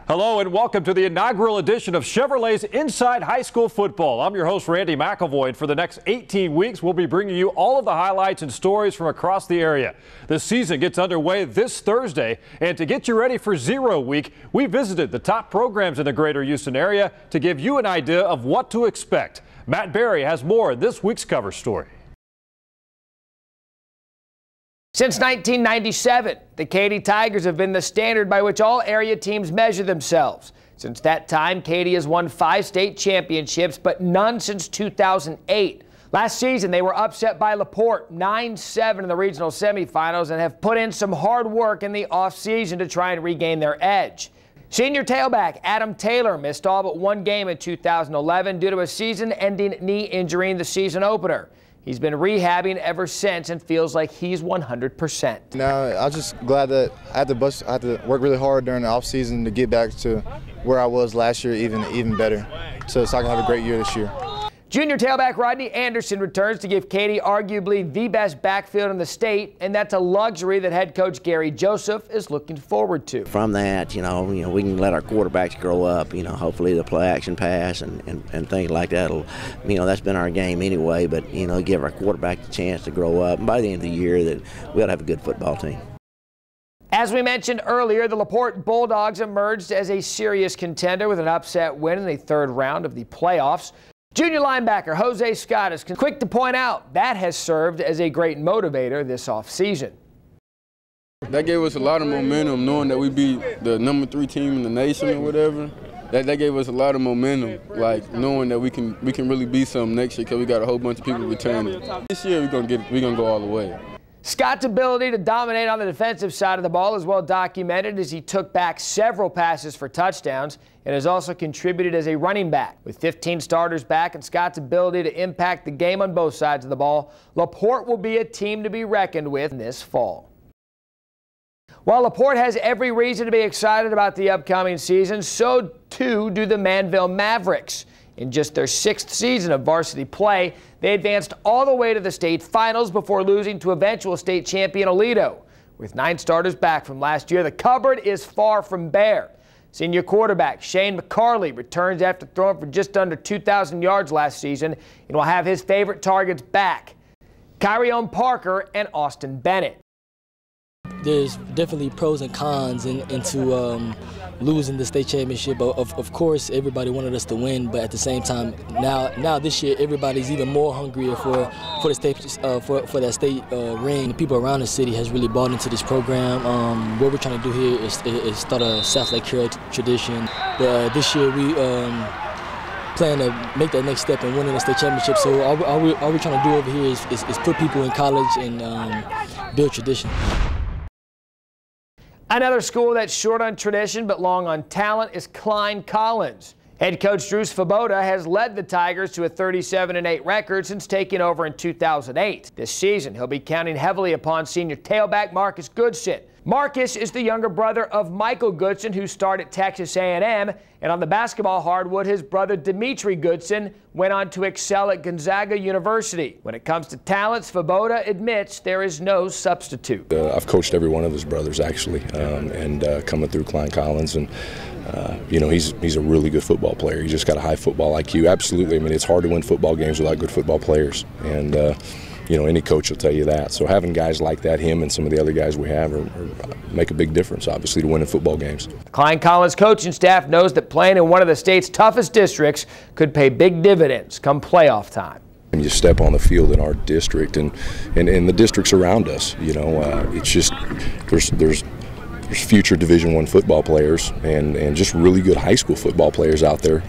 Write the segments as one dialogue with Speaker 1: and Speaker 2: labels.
Speaker 1: Hello and welcome to the inaugural edition of Chevrolet's Inside High School Football. I'm your host, Randy McElvoy, and for the next 18 weeks, we'll be bringing you all of the highlights and stories from across the area. The season gets underway this Thursday, and to get you ready for Zero Week, we visited the top programs in the greater Houston area to give you an idea of what to expect. Matt Berry has more in this week's cover story.
Speaker 2: Since 1997, the Katy Tigers have been the standard by which all area teams measure themselves. Since that time, Katy has won 5 state championships, but none since 2008. Last season, they were upset by LaPorte 9-7 in the regional semifinals and have put in some hard work in the offseason to try and regain their edge. Senior tailback Adam Taylor missed all but one game in 2011 due to a season-ending knee injury in the season opener. He's been rehabbing ever since and feels like he's 100%.
Speaker 3: Now, I'm just glad that I had to work really hard during the offseason to get back to where I was last year, even better, so I can have a great year this year.
Speaker 2: Junior tailback Rodney Anderson returns to give Katy arguably the best backfield in the state, and that's a luxury that head coach Gary Joseph is looking forward to.
Speaker 4: From that, we can let our quarterbacks grow up. Hopefully the play action pass and things like that. That's been our game anyway. But give our quarterback the chance to grow up. And by the end of the year, that we ought to have a good football team.
Speaker 2: As we mentioned earlier, the LaPorte Bulldogs emerged as a serious contender with an upset win in the third round of the playoffs. Junior linebacker Jose Scott is quick to point out that has served as a great motivator this offseason.
Speaker 5: That gave us a lot of momentum, knowing that we beat the #3 team in the nation or whatever. That gave us a lot of momentum, like knowing that we can really be something next year because we got a whole bunch of people returning. This year we're gonna go all the way.
Speaker 2: Scott's ability to dominate on the defensive side of the ball is well documented as he took back several passes for touchdowns and has also contributed as a running back. With 15 starters back and Scott's ability to impact the game on both sides of the ball, LaPorte will be a team to be reckoned with this fall. While LaPorte has every reason to be excited about the upcoming season, so too do the Manville Mavericks. In just their 6th season of varsity play, they advanced all the way to the state finals before losing to eventual state champion Aledo. With 9 starters back from last year, the cupboard is far from bare. Senior quarterback Shane McCarley returns after throwing for just under 2,000 yards last season and will have his favorite targets back, Kyrion Parker and Austin Bennett.
Speaker 6: There's definitely pros and cons into losing the state championship. Of course, everybody wanted us to win, but at the same time, now this year, everybody's even more hungrier for the state for that state ring. The people around the city has really bought into this program. What we're trying to do here is start a South Lake Carroll tradition. But this year we plan to make that next step in winning the state championship. So all we're trying to do over here is put people in college and build tradition.
Speaker 2: Another school that's short on tradition but long on talent is Klein Collins. Head coach Drew Svoboda has led the Tigers to a 37-8 record since taking over in 2008. This season, he'll be counting heavily upon senior tailback Marcus Goodson. Marcus is the younger brother of Michael Goodson, who starred at Texas A&M, and on the basketball hardwood, his brother Dimitri Goodson went on to excel at Gonzaga University. When it comes to talent, Svoboda admits there is no substitute.
Speaker 7: I've coached every one of his brothers, actually, and coming through Klein Collins, and he's a really good football player. He's just got a high football IQ. Absolutely. I mean, it's hard to win football games without good football players, and any coach will tell you that. So having guys like that, him and some of the other guys we have, make a big difference, obviously, to winning football games.
Speaker 2: The Klein Collins coaching staff knows that playing in one of the state's toughest districts could pay big dividends come playoff time.
Speaker 7: When you step on the field in our district and the districts around us, it's just there's future Division I football players and just really good high school football players out there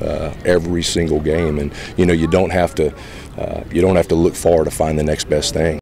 Speaker 7: every single game, and you don't have to look far to find the next best thing.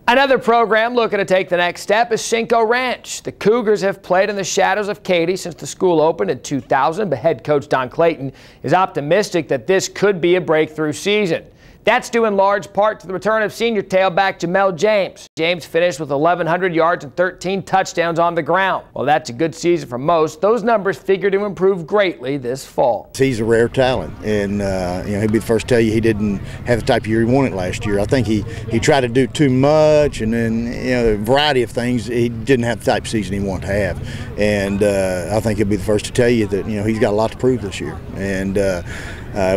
Speaker 2: Another program looking to take the next step is Cinco Ranch. The Cougars have played in the shadows of Katy since the school opened in 2000, but head coach Don Clayton is optimistic that this could be a breakthrough season. That's due in large part to the return of senior tailback Jamel James. James finished with 1,100 yards and 13 touchdowns on the ground. While that's a good season for most, those numbers figure to improve greatly this fall.
Speaker 8: He's a rare talent, and he'd be the first to tell you he didn't have the type of year he wanted last year. I think he tried to do too much, and then a variety of things. He didn't have the type of season he wanted to have, and I think he'll be the first to tell you that he's got a lot to prove this year, and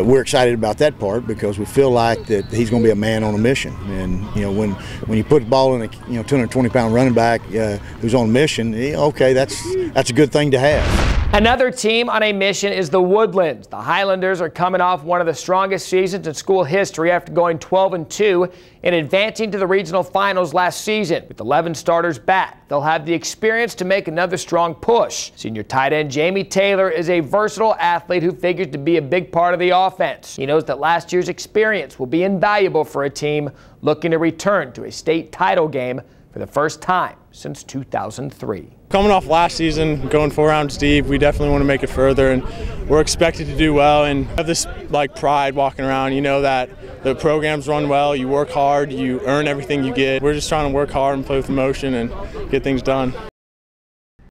Speaker 8: we're excited about that part because we feel like that he's going to be a man on a mission. And when you put the ball in a 220-pound running back who's on a mission, okay, that's a good thing to have.
Speaker 2: Another team on a mission is the Woodlands. The Highlanders are coming off one of the strongest seasons in school history after going 12-2 and advancing to the regional finals last season. With 11 starters back, they'll have the experience to make another strong push. Senior tight end Jamie Taylor is a versatile athlete who figures to be a big part of the offense. He knows that last year's experience will be invaluable for a team looking to return to a state title game for the first time since 2003.
Speaker 9: Coming off last season, going 4 rounds deep, we definitely want to make it further, and we're expected to do well and have this pride walking around. You know that the programs run well, you work hard, you earn everything you get. We're just trying to work hard and play with emotion and get things done.